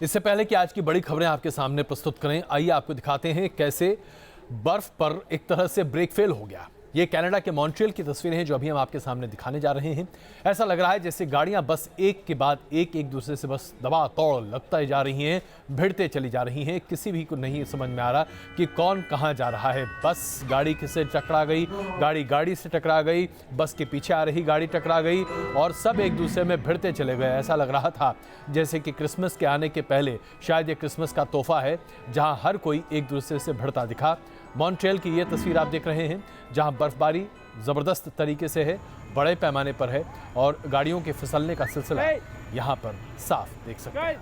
इससे पहले कि आज की बड़ी खबरें आपके सामने प्रस्तुत करें, आइए आपको दिखाते हैं कैसे बर्फ पर एक तरह से ब्रेक फेल हो गया। ये कनाडा के मॉन्ट्रियल की तस्वीरें हैं जो अभी हम आपके सामने दिखाने जा रहे हैं। ऐसा लग रहा है जैसे गाड़ियां बस एक के बाद एक दूसरे से बस दबा तोड़ लगता जा रही हैं, भिड़ते चली जा रही हैं। किसी भी को नहीं समझ में आ रहा कि कौन कहां जा रहा है। बस गाड़ी से टकरा गई, गाड़ी से टकरा गई, बस के पीछे आ रही गाड़ी टकरा गई और सब एक दूसरे में भिड़ते चले गए। ऐसा लग रहा था जैसे कि क्रिसमस के आने के पहले शायद ये क्रिसमस का तोहफा है, जहां हर कोई एक दूसरे से भिड़ता दिखा। मॉन्ट्रियल की ये तस्वीर आप देख रहे हैं जहां बर्फबारी ज़बरदस्त तरीके से है, बड़े पैमाने पर है और गाड़ियों के फिसलने का सिलसिला यहां पर साफ देख सकते हैं।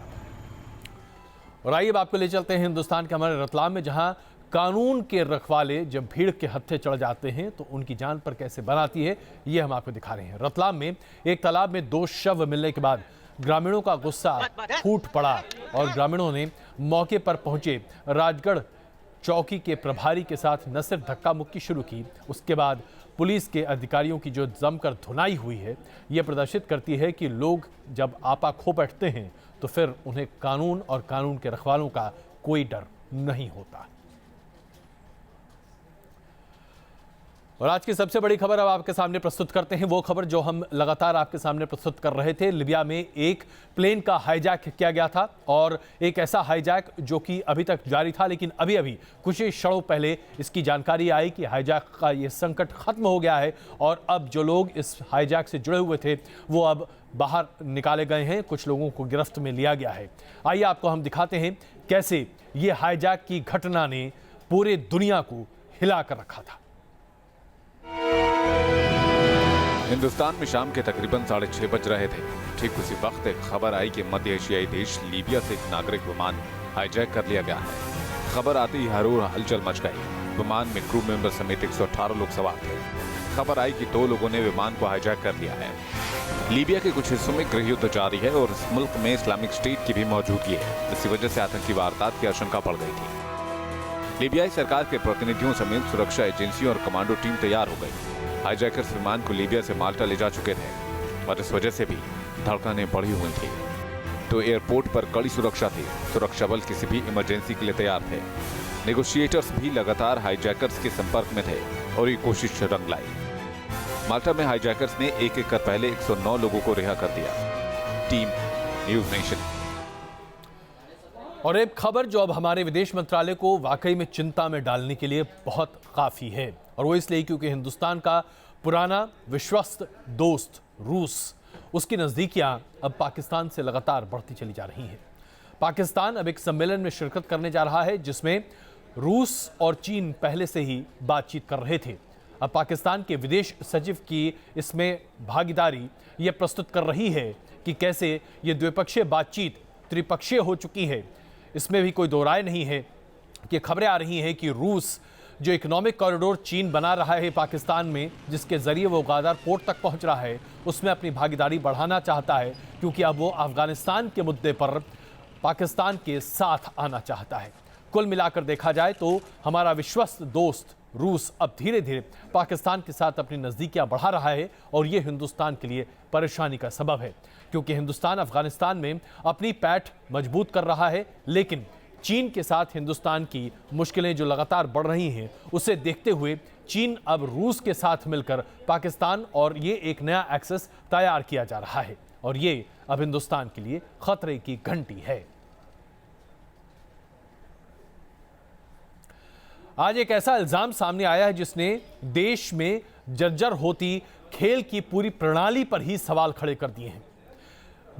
और आइए अब आपको ले चलते हैं हिंदुस्तान के हमारे रतलाम में, जहां कानून के रखवाले जब भीड़ के हत्थे चढ़ जाते हैं तो उनकी जान पर कैसे बनाती है, ये हम आपको दिखा रहे हैं। रतलाम में एक तालाब में 2 शव मिलने के बाद ग्रामीणों का गुस्सा फूट पड़ा और ग्रामीणों ने मौके पर पहुंचे राजगढ़ चौकी के प्रभारी के साथ न सिर्फ धक्का मुक्की शुरू की, उसके बाद पुलिस के अधिकारियों की जो जमकर धुनाई हुई है, यह प्रदर्शित करती है कि लोग जब आपा खो बैठते हैं तो फिर उन्हें कानून और कानून के रखवालों का कोई डर नहीं होता। और आज की सबसे बड़ी खबर अब आपके सामने प्रस्तुत करते हैं, वो खबर जो हम लगातार आपके सामने प्रस्तुत कर रहे थे। लिबिया में एक प्लेन का हाईजैक किया गया था और एक ऐसा हाईजैक जो कि अभी तक जारी था, लेकिन अभी कुछ ही क्षणों पहले इसकी जानकारी आई कि हाईजैक का ये संकट खत्म हो गया है और अब जो लोग इस हाईजैक से जुड़े हुए थे वो अब बाहर निकाले गए हैं, कुछ लोगों को गिरफ्त में लिया गया है। आइए आपको हम दिखाते हैं कैसे ये हाईजैक की घटना ने पूरे दुनिया को हिला कर रखा था। हिंदुस्तान में शाम के तकरीबन 6:30 बज रहे थे। ठीक उसी वक्त एक खबर आई कि मध्य एशियाई देश लीबिया से एक नागरिक विमान हाईजैक कर लिया गया है। खबर आते ही हर ओर हलचल मच गई। विमान में क्रू मेंबर समेत 118 लोग सवार थे। खबर आई कि 2 लोगों ने विमान को हाईजैक कर लिया है। लीबिया के कुछ हिस्सों में गृह युद्ध जारी है और इस मुल्क में इस्लामिक स्टेट की भी मौजूदगी है। इसी वजह से आतंकी वारदात की आशंका बढ़ गई थी। लीबियाई सरकार के प्रतिनिधियों समेत सुरक्षा एजेंसियों और कमांडो टीम तैयार हो गई। हाईजैकर्स विमान को लीबिया से माल्टा ले जा चुके थे और इस वजह से भी धड़कनें बढ़ी हुई थी। तो एयरपोर्ट पर कड़ी सुरक्षा थी। सुरक्षा बल किसी भी इमरजेंसी के लिए तैयार थे। नेगोशिएटर्स भी लगातार हाईजैकर्स के संपर्क में थे और ये कोशिश रंग लाई। माल्टा में हाईजैकर्स ने एक कर पहले 109 लोगों को रिहा कर दिया। Team news nation. और एक खबर जो अब हमारे विदेश मंत्रालय को वाकई में चिंता में डालने के लिए बहुत काफ़ी है, और वो इसलिए क्योंकि हिंदुस्तान का पुराना विश्वस्त दोस्त रूस, उसकी नज़दीकियां अब पाकिस्तान से लगातार बढ़ती चली जा रही हैं। पाकिस्तान अब एक सम्मेलन में शिरकत करने जा रहा है जिसमें रूस और चीन पहले से ही बातचीत कर रहे थे। अब पाकिस्तान के विदेश सचिव की इसमें भागीदारी ये प्रस्तुत कर रही है कि कैसे ये द्विपक्षीय बातचीत त्रिपक्षीय हो चुकी है। इसमें भी कोई दो राय नहीं है कि खबरें आ रही हैं कि रूस जो इकोनॉमिक कॉरिडोर चीन बना रहा है पाकिस्तान में, जिसके जरिए वो गादार पोर्ट तक पहुंच रहा है, उसमें अपनी भागीदारी बढ़ाना चाहता है, क्योंकि अब वो अफगानिस्तान के मुद्दे पर पाकिस्तान के साथ आना चाहता है। कुल मिलाकर देखा जाए तो हमारा विश्वस्त दोस्त रूस अब धीरे धीरे पाकिस्तान के साथ अपनी नज़दीकियां बढ़ा रहा है और ये हिंदुस्तान के लिए परेशानी का सबब है, क्योंकि हिंदुस्तान अफगानिस्तान में अपनी पैठ मजबूत कर रहा है, लेकिन चीन के साथ हिंदुस्तान की मुश्किलें जो लगातार बढ़ रही हैं, उसे देखते हुए चीन अब रूस के साथ मिलकर पाकिस्तान और ये एक नया एक्सेस तैयार किया जा रहा है और ये अब हिंदुस्तान के लिए खतरे की घंटी है। आज एक ऐसा इल्जाम सामने आया है जिसने देश में जर्जर होती खेल की पूरी प्रणाली पर ही सवाल खड़े कर दिए हैं।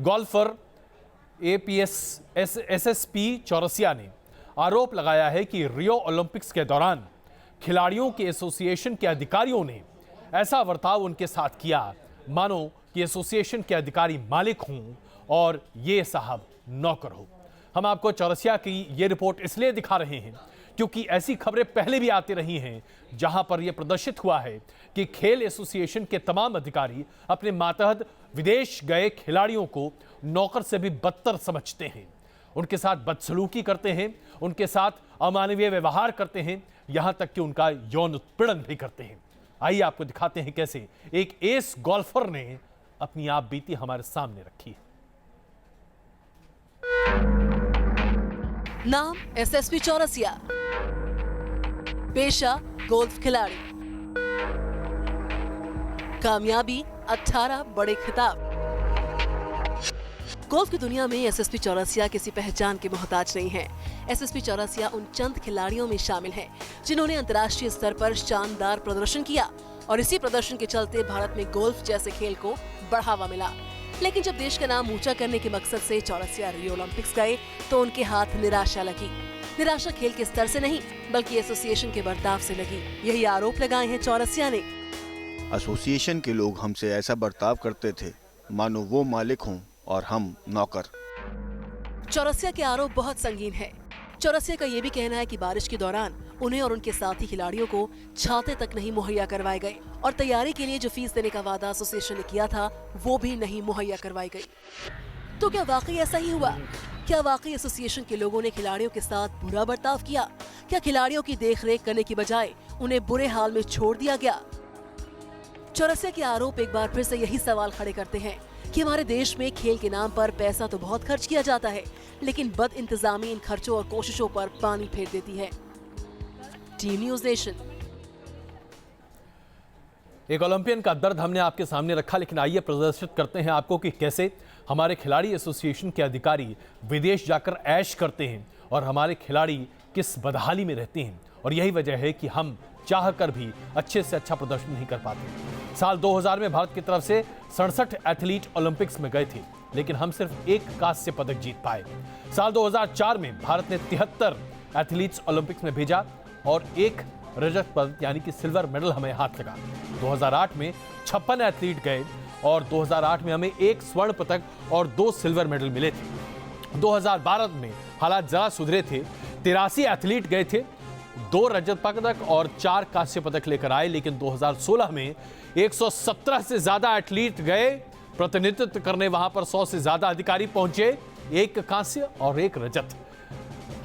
गोल्फर एसएसपी चौरसिया ने आरोप लगाया है कि रियो ओलंपिक्स के दौरान खिलाड़ियों के एसोसिएशन के अधिकारियों ने ऐसा बर्ताव उनके साथ किया मानो कि एसोसिएशन के अधिकारी मालिक हों और ये साहब नौकर हो। हम आपको चौरसिया की ये रिपोर्ट इसलिए दिखा रहे हैं क्योंकि ऐसी खबरें पहले भी आती रही हैं जहां पर यह प्रदर्शित हुआ है कि खेल एसोसिएशन के तमाम अधिकारी अपने मातहत विदेश गए खिलाड़ियों को नौकर से भी बदतर समझते हैं, उनके साथ बदसलूकी करते हैं, उनके साथ अमानवीय व्यवहार करते हैं, यहां तक कि उनका यौन उत्पीड़न भी करते हैं। आइए आपको दिखाते हैं कैसे एक एस गोल्फर ने अपनी आप बीती हमारे सामने रखी है। नाम एसएसपी चौरसिया, पेशा गोल्फ खिलाड़ी, कामयाबी 18 बड़े खिताब। गोल्फ की दुनिया में एसएसपी चौरसिया किसी पहचान के मोहताज नहीं है। एसएसपी चौरसिया उन चंद खिलाड़ियों में शामिल हैं जिन्होंने अंतर्राष्ट्रीय स्तर पर शानदार प्रदर्शन किया और इसी प्रदर्शन के चलते भारत में गोल्फ जैसे खेल को बढ़ावा मिला। लेकिन जब देश का नाम ऊंचा करने के मकसद से चौरसिया रियो ओलंपिक्स गए तो उनके हाथ निराशा लगी। निराशा खेल के स्तर से नहीं बल्कि एसोसिएशन के बर्ताव से लगी। यही आरोप लगाए हैं चौरसिया ने। एसोसिएशन के लोग हमसे ऐसा बर्ताव करते थे मानो वो मालिक हों और हम नौकर। चौरसिया के आरोप बहुत संगीन है। चौरसिया का ये भी कहना है कि बारिश के दौरान उन्हें और उनके साथी खिलाड़ियों को छाते तक नहीं मुहैया करवाए गए और तैयारी के लिए जो फीस देने का वादा एसोसिएशन ने किया था वो भी नहीं मुहैया करवाई गई। तो क्या वाकई ऐसा ही हुआ? क्या वाकई एसोसिएशन के लोगों ने खिलाड़ियों के साथ बुरा बर्ताव किया? क्या खिलाड़ियों की देखरेख करने की बजाय उन्हें बुरे हाल में छोड़ दिया गया? चौरसिया के आरोप एक बार फिर से यही सवाल खड़े करते हैं कि हमारे देश में खेल के नाम पर पैसा तो बहुत खर्च किया जाता है, लेकिन बद इंतजामी इन खर्चों और कोशिशों पर पानी फेर देती है। Team news nation. एक ओलंपियन का दर्द हमने आपके सामने रखा, लेकिन आइए प्रदर्शित करते हैं आपको कि कैसे हमारे खिलाड़ी एसोसिएशन के अधिकारी विदेश जाकर ऐश करते हैं और हमारे खिलाड़ी किस बदहाली में रहते हैं। और यही वजह है कि हम चाहकर भी अच्छे से अच्छा प्रदर्शन नहीं कर पाते। साल 2000 में भारत की तरफ से 67 एथलीट ओलंपिक्स में गए थे, लेकिन हम सिर्फ एक कांस्य पदक जीत पाए। साल 2004 में भारत ने 73 एथलीट्स ओलंपिक्स में भेजा और एक रजत पदक यानी कि सिल्वर मेडल हमें हाथ लगा। 2008 में 56 एथलीट गए और 2008 में हमें एक स्वर्ण पदक और 2 सिल्वर मेडल मिले थे। 2012 में हालात जरा सुधरे थे। 83 एथलीट गए थे, 2 रजत पदक और 4 कांस्य पदक लेकर आए। लेकिन 2016 में 117 से ज्यादा एथलीट गए प्रतिनिधित्व करने, वहां पर 100 से ज्यादा अधिकारी पहुंचे, एक कांस्य और एक रजत।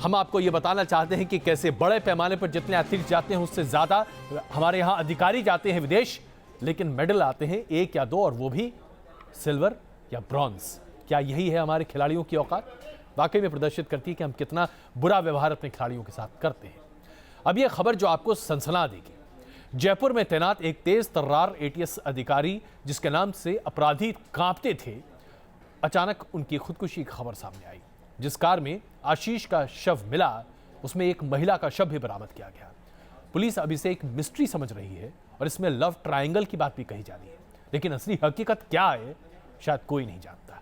हम आपको यह बताना चाहते हैं कि कैसे बड़े पैमाने पर जितने एथलीट जाते हैं उससे ज्यादा हमारे यहां अधिकारी जाते हैं विदेश, लेकिन मेडल आते हैं 1 या 2 और वो भी सिल्वर या ब्रॉन्ज। क्या यही है हमारे खिलाड़ियों की औकात? वाकई में प्रदर्शित करती है कि हम कितना बुरा व्यवहार अपने खिलाड़ियों के साथ करते हैं। अब यह खबर जो आपको सनसना देगी। जयपुर में तैनात एक तेज तर्रार एटीएस अधिकारी जिसके नाम से अपराधी कांपते थे, अचानक उनकी खुदकुशी की खबर सामने आई। जिस कार में आशीष का शव मिला उसमें एक महिला का शव भी बरामद किया गया। पुलिस अब इसे एक मिस्ट्री समझ रही है और इसमें लव ट्रायंगल की बात भी कही जा रही है, लेकिन असली हकीकत क्या है शायद कोई नहीं जानता।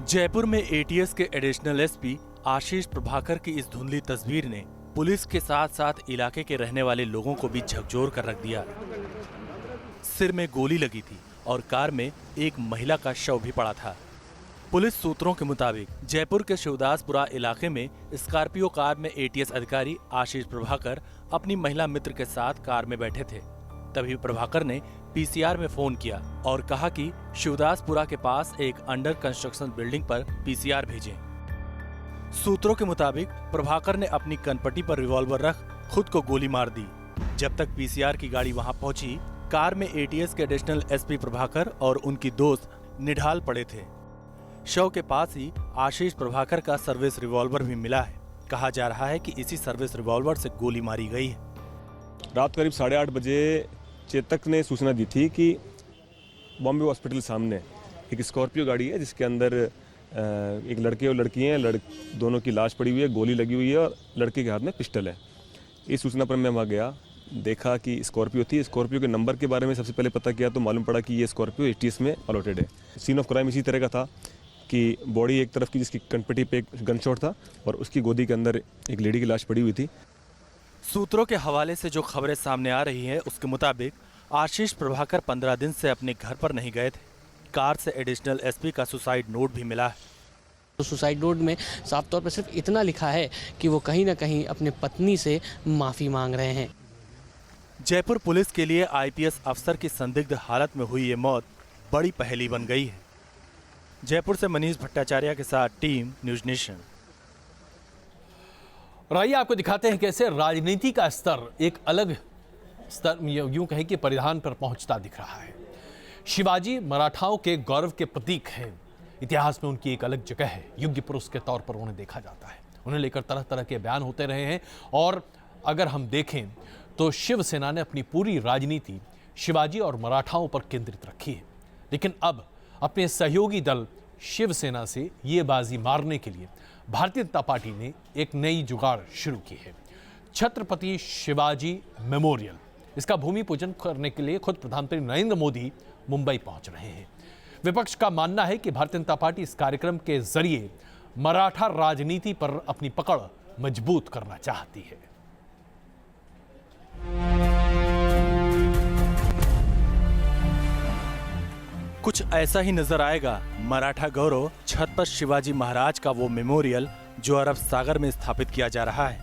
जयपुर में एटीएस के एडिशनल एसपी आशीष प्रभाकर की इस धुंधली तस्वीर ने पुलिस के साथ साथ इलाके के रहने वाले लोगों को भी झकझोर कर रख दिया। सिर में गोली लगी थी और कार में एक महिला का शव भी पड़ा था। पुलिस सूत्रों के मुताबिक जयपुर के शिवदासपुरा इलाके में स्कॉर्पियो कार में एटीएस अधिकारी आशीष प्रभाकर अपनी महिला मित्र के साथ कार में बैठे थे। तभी प्रभाकर ने पीसीआर में फोन किया और कहा कि शिवदासपुरा के पास एक अंडर कंस्ट्रक्शन बिल्डिंग पर पीसीआर भेजें। सूत्रों के मुताबिक प्रभाकर ने अपनी कनपट्टी पर रिवॉल्वर रख खुद को गोली मार दी। जब तक पीसीआर की गाड़ी वहां पहुंची, कार में एटीएस के एडिशनल एसपी प्रभाकर और उनकी दोस्त निढाल पड़े थे। शव के पास ही आशीष प्रभाकर का सर्विस रिवॉल्वर भी मिला है। कहा जा रहा है कि इसी सर्विस रिवॉल्वर से गोली मारी गई है। रात करीब 8:30 बजे चेतक ने सूचना दी थी कि बॉम्बे हॉस्पिटल सामने एक स्कॉर्पियो गाड़ी है जिसके अंदर एक लड़के और लड़की हैं, दोनों की लाश पड़ी हुई है, गोली लगी हुई है और लड़के के हाथ में पिस्टल है। इस सूचना पर मैं वहाँ गया, देखा कि स्कॉर्पियो थी। स्कॉर्पियो के नंबर के बारे में सबसे पहले पता किया तो मालूम पड़ा कि ये स्कॉर्पियो एटीएस में अलॉटेड है। सीन ऑफ क्राइम इसी तरह का था कि बॉडी एक तरफ की जिसकी कनपट्टी पे एक गन शॉट था और उसकी गोदी के अंदर एक लेडी की लाश पड़ी हुई थी। सूत्रों के हवाले से जो खबरें सामने आ रही हैं उसके मुताबिक आशीष प्रभाकर 15 दिन से अपने घर पर नहीं गए थे। कार से एडिशनल एसपी का सुसाइड नोट भी मिला है। तो सुसाइड नोट में साफ तौर पर सिर्फ इतना लिखा है कि वो कहीं ना कहीं अपने पत्नी से माफ़ी मांग रहे हैं। जयपुर पुलिस के लिए आईपीएस अफसर की संदिग्ध हालत में हुई ये मौत बड़ी पहेली बन गई है। जयपुर से मनीष भट्टाचार्य के साथ टीम न्यूज़ नेशन। आइए आपको दिखाते हैं कैसे राजनीति का स्तर एक अलग स्तर, यूं कहें कि परिधान पर पहुंचता दिख रहा है। शिवाजी मराठाओं के गौरव के प्रतीक हैं। इतिहास में उनकी एक अलग जगह है। युग पुरुष के तौर पर उन्हें देखा जाता है। उन्हें लेकर तरह तरह के बयान होते रहे हैं और अगर हम देखें तो शिवसेना ने अपनी पूरी राजनीति शिवाजी और मराठाओं पर केंद्रित रखी है। लेकिन अब अपने सहयोगी दल शिवसेना से ये बाजी मारने के लिए भारतीय जनता पार्टी ने एक नई जुगाड़ शुरू की है। छत्रपति शिवाजी मेमोरियल, इसका भूमि पूजन करने के लिए खुद प्रधानमंत्री नरेंद्र मोदी मुंबई पहुंच रहे हैं। विपक्ष का मानना है कि भारतीय जनता पार्टी इस कार्यक्रम के जरिए मराठा राजनीति पर अपनी पकड़ मजबूत करना चाहती है। कुछ ऐसा ही नजर आएगा मराठा गौरव छत्रपति शिवाजी महाराज का वो मेमोरियल जो अरब सागर में स्थापित किया जा रहा है।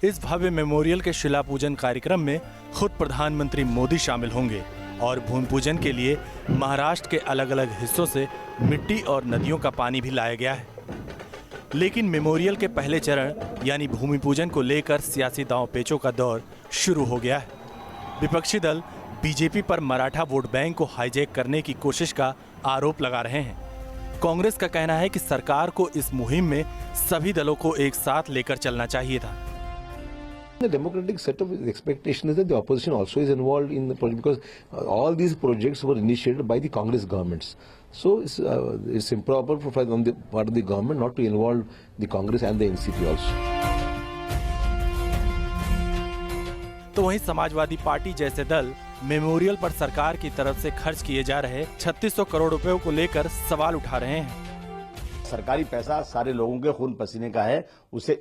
इस भव्य मेमोरियल के शिला पूजन कार्यक्रम में खुद प्रधानमंत्री मोदी शामिल होंगे और भूमि पूजन के लिए महाराष्ट्र के अलग अलग हिस्सों से मिट्टी और नदियों का पानी भी लाया गया है। लेकिन मेमोरियल के पहले चरण यानी भूमि पूजन को लेकर सियासी दांव पेचों का दौर शुरू हो गया है। विपक्षी दल बीजेपी पर मराठा वोट बैंक को हाईजैक करने की कोशिश का आरोप लगा रहे हैं। कांग्रेस का कहना है कि सरकार को इस मुहिम में सभी दलों को एक साथ लेकर चलना चाहिए था। The democratic set of expectation is that the opposition also is involved in the project because all these projects were initiated by the Congress governments. So it's improper on the part of the government not to involve the Congress and the NCP also. तो वहीं Samajwadi party जैसे दल memorial पर सरकार की तरफ से खर्च किए जा रहे 3600 करोड़ रुपयों को लेकर सवाल उठा रहे हैं। सरकारी पैसा सारे लोगों के खून पसीने का है, उसे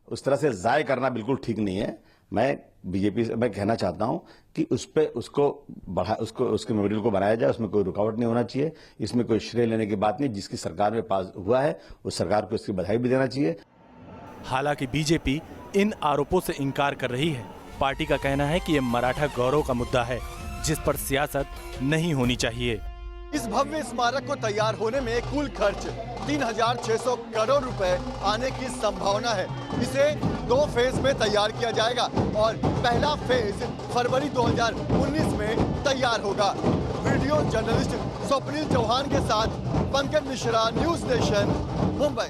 उस तरह से जाय करना बिल्कुल ठीक नहीं है। मैं बीजेपी से मैं कहना चाहता हूं कि उसके मेमोरियल को बनाया जाए, उसमें कोई रुकावट नहीं होना चाहिए। इसमें कोई श्रेय लेने की बात नहीं। जिसकी सरकार में पास हुआ है उस सरकार को इसकी बधाई भी देना चाहिए। हालांकि बीजेपी इन आरोपों से इनकार कर रही है। पार्टी का कहना है कि ये मराठा गौरव का मुद्दा है जिस पर सियासत नहीं होनी चाहिए। इस भव्य स्मारक को तैयार होने में कुल खर्च 3600 करोड़ रुपए आने की संभावना है। इसे 2 फेज में तैयार किया जाएगा और पहला फेज फरवरी 2019 में तैयार होगा। वीडियो जर्नलिस्ट स्वप्निल चौहान के साथ Pankaj Mishra, news nation, Mumbai.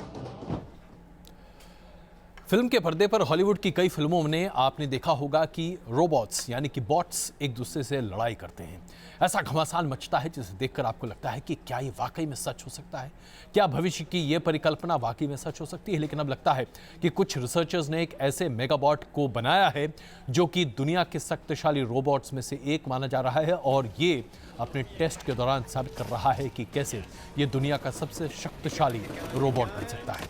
Film के पर्दे पर हॉलीवुड की कई फिल्मों में आपने देखा होगा कि रोबोट्स यानी कि बॉट्स एक दूसरे से लड़ाई करते हैं। ऐसा घमासान मचता है जिसे देखकर आपको लगता है कि क्या ये वाकई में सच हो सकता है, क्या भविष्य की ये परिकल्पना वाकई में सच हो सकती है। लेकिन अब लगता है कि कुछ रिसर्चर्स ने एक ऐसे मेगाबॉट को बनाया है जो कि दुनिया के शक्तिशाली रोबोट्स में से एक माना जा रहा है और ये अपने टेस्ट के दौरान साबित कर रहा है कि कैसे ये दुनिया का सबसे शक्तिशाली रोबोट बन सकता है।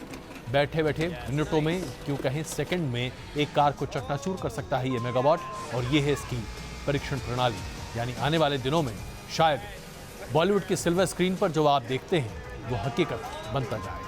बैठे बैठे मिनटों में, क्यों कहें सेकंड में, एक कार को चकनाचूर कर सकता है ये मेगाबॉट और ये है इसकी परीक्षण प्रणाली। यानी आने वाले दिनों में शायद बॉलीवुड की सिल्वर स्क्रीन पर जो आप देखते हैं वो हकीकत बनता जाए।